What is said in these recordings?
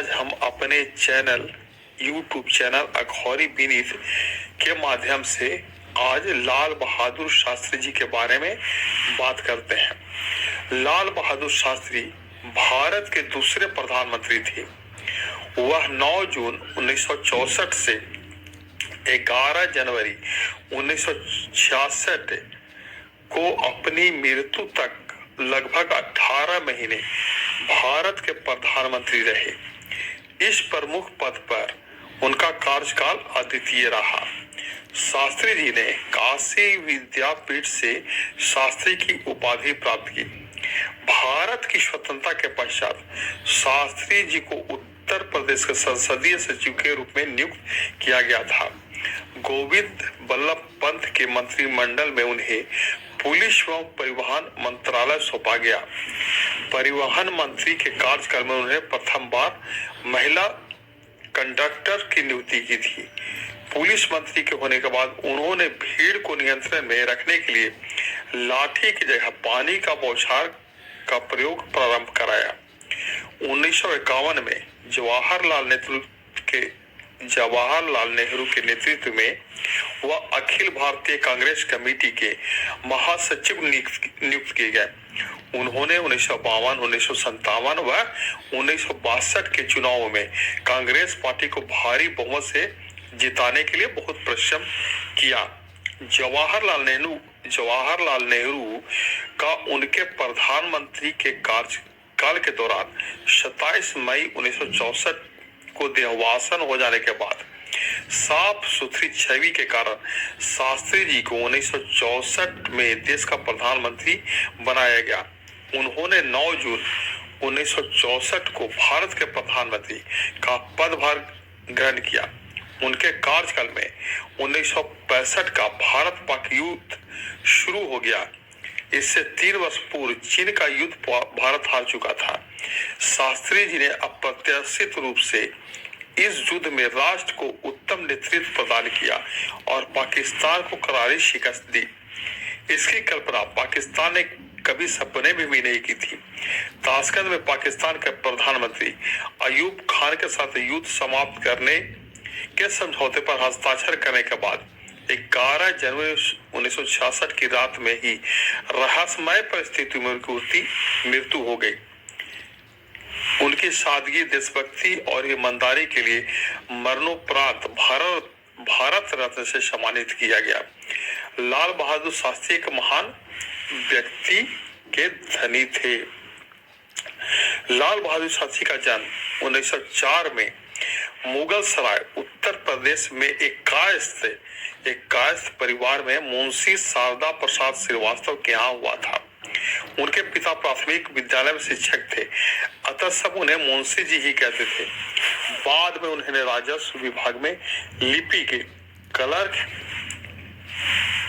आज हम अपने यूट्यूब चैनल अखौरी विनीत के माध्यम से आज लाल बहादुर शास्त्री जी के बारे में बात करते हैं। लाल बहादुर शास्त्री भारत के दूसरे प्रधानमंत्री थे। वह 9 जून 1964 से 11 जनवरी 1966 को अपनी मृत्यु तक लगभग 18 महीने भारत के प्रधानमंत्री रहे। इस प्रमुख पद पर उनका कार्यकाल अद्वितीय रहा। शास्त्री जी ने काशी विद्यापीठ से शास्त्री की उपाधि प्राप्त की। भारत की स्वतंत्रता के पश्चात शास्त्री जी को उत्तर प्रदेश के संसदीय सचिव के रूप में नियुक्त किया गया था। गोविंद बल्लभ पंत के मंत्रिमंडल में उन्हें पुलिस एवं परिवहन मंत्रालय सौंपा गया। परिवहन मंत्री के कार्यकाल में उन्हें प्रथम बार महिला कंडक्टर की नियुक्ति की थी। पुलिस मंत्री के होने के बाद उन्होंने भीड़ को नियंत्रण में रखने के लिए लाठी की जगह पानी का बौछार का प्रयोग प्रारंभ कराया। 1951 में जवाहरलाल नेहरू के नेतृत्व में वह अखिल भारतीय कांग्रेस कमेटी के महासचिव नियुक्त किए गए। उन्होंने 1952, 1957 व 1962 के चुनावों में कांग्रेस पार्टी को भारी बहुमत से जिताने के लिए बहुत परिश्रम किया। जवाहरलाल नेहरू का उनके प्रधानमंत्री के कार्यकाल के दौरान 27 मई 1964 को देहावसान हो जाने के बाद साफ सुथरी छवि के कारण शास्त्री जी को 1964 में देश का प्रधानमंत्री बनाया गया। उन्होंने 9 जून 1964 को भारत के प्रधानमंत्री का पदभार ग्रहण किया। उनके कार्यकाल में 1965 का भारत पाक युद्ध शुरू हो गया। इससे 3 वर्ष पूर्व चीन का युद्ध भारत हार चुका था। शास्त्री जी ने अप्रत्याशित रूप से इस युद्ध में राष्ट्र को उत्तम नेतृत्व प्रदान किया और पाकिस्तान को करारी शिकस्त दी। इसकी कल्पना पाकिस्तान ने कभी सपने में भी नहीं की थी। ताशकंद में पाकिस्तान के प्रधानमंत्री अयूब खान के साथ युद्ध समाप्त करने के समझौते पर हस्ताक्षर करने के बाद 11 जनवरी 1966 की रात में ही रहस्यमय परिस्थिति में उनकी मृत्यु हो गई। उनकी सादगी, देशभक्ति और ईमानदारी के लिए मरणोपरांत भारत रत्न से सम्मानित किया गया। लाल बहादुर शास्त्री एक महान व्यक्ति के धनी थे। लाल बहादुर शास्त्री का जन्म 1904 में मुगल सराय उत्तर प्रदेश में एक कायस्थ परिवार में मुंशी शारदा प्रसाद श्रीवास्तव के यहाँ हुआ था। उनके पिता प्राथमिक विद्यालय में शिक्षक थे, अतः सब उन्हें मुंशी जी ही कहते थे। बाद में उन्होंने राजस्व विभाग में लिपि के क्लर्क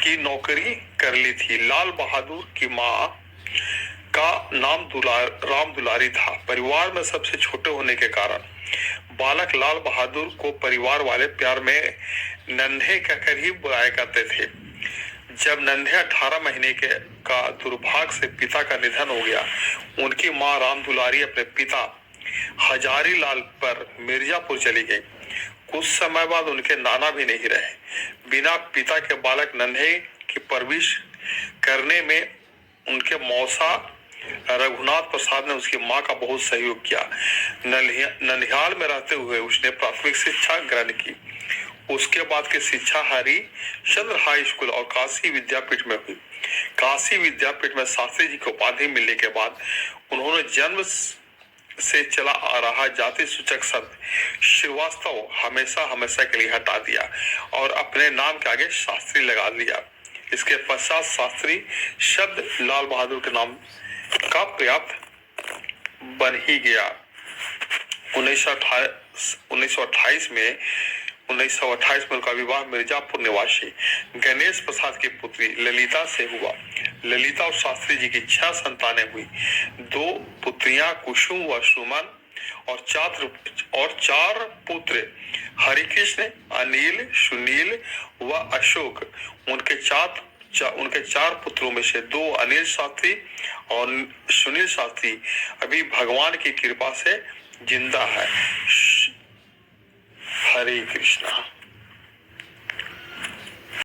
की नौकरी कर ली थी। लाल बहादुर की मां का नाम राम दुलारी था। परिवार में सबसे छोटे होने के कारण बालक लाल बहादुर को परिवार वाले प्यार में नन्हे कहकर ही बुलाया करते थे। जब नन्हे 18 महीने का दुर्भाग्य से पिता का निधन हो गया, उनकी मां राम दुलारी अपने पिता हजारी लाल पर मिर्जापुर चली गई। कुछ समय बाद उनके नाना भी नहीं रहे। बिना पिता के बालक नन्हे की परवरिश करने में उनके मौसा रघुनाथ प्रसाद ने उसकी मां का बहुत सहयोग किया। ननिहाल में रहते हुए उसने प्राथमिक शिक्षा ग्रहण की। उसके बाद की शिक्षा हरिश्चंद्र हाई स्कूल और काशी विद्यापीठ में हुई। काशी विद्यापीठ में शास्त्री जी को उपाधि मिलने के बाद उन्होंने जन्म से चला आ रहा जाति सूचक शब्द श्रीवास्तव हमेशा के लिए हटा दिया और अपने नाम के आगे शास्त्री लगा दिया। इसके पश्चात शास्त्री शब्द लाल बहादुर के नाम का पर्याप्त बन ही गया। 1928 में उनका विवाह मिर्जापुर निवासी गणेश प्रसाद की पुत्री ललिता से हुआ। ललिता और शास्त्री जी की 6 संतानें हुई। 2 पुत्रियां कुसुम व सुमन और 4 पुत्र हरिकृष्ण, अनिल, सुनील व अशोक। उनके 4 पुत्रों में से 2 अनिल शास्त्री और सुनील शास्त्री अभी भगवान की कृपा से जिंदा है। हरे कृष्णा।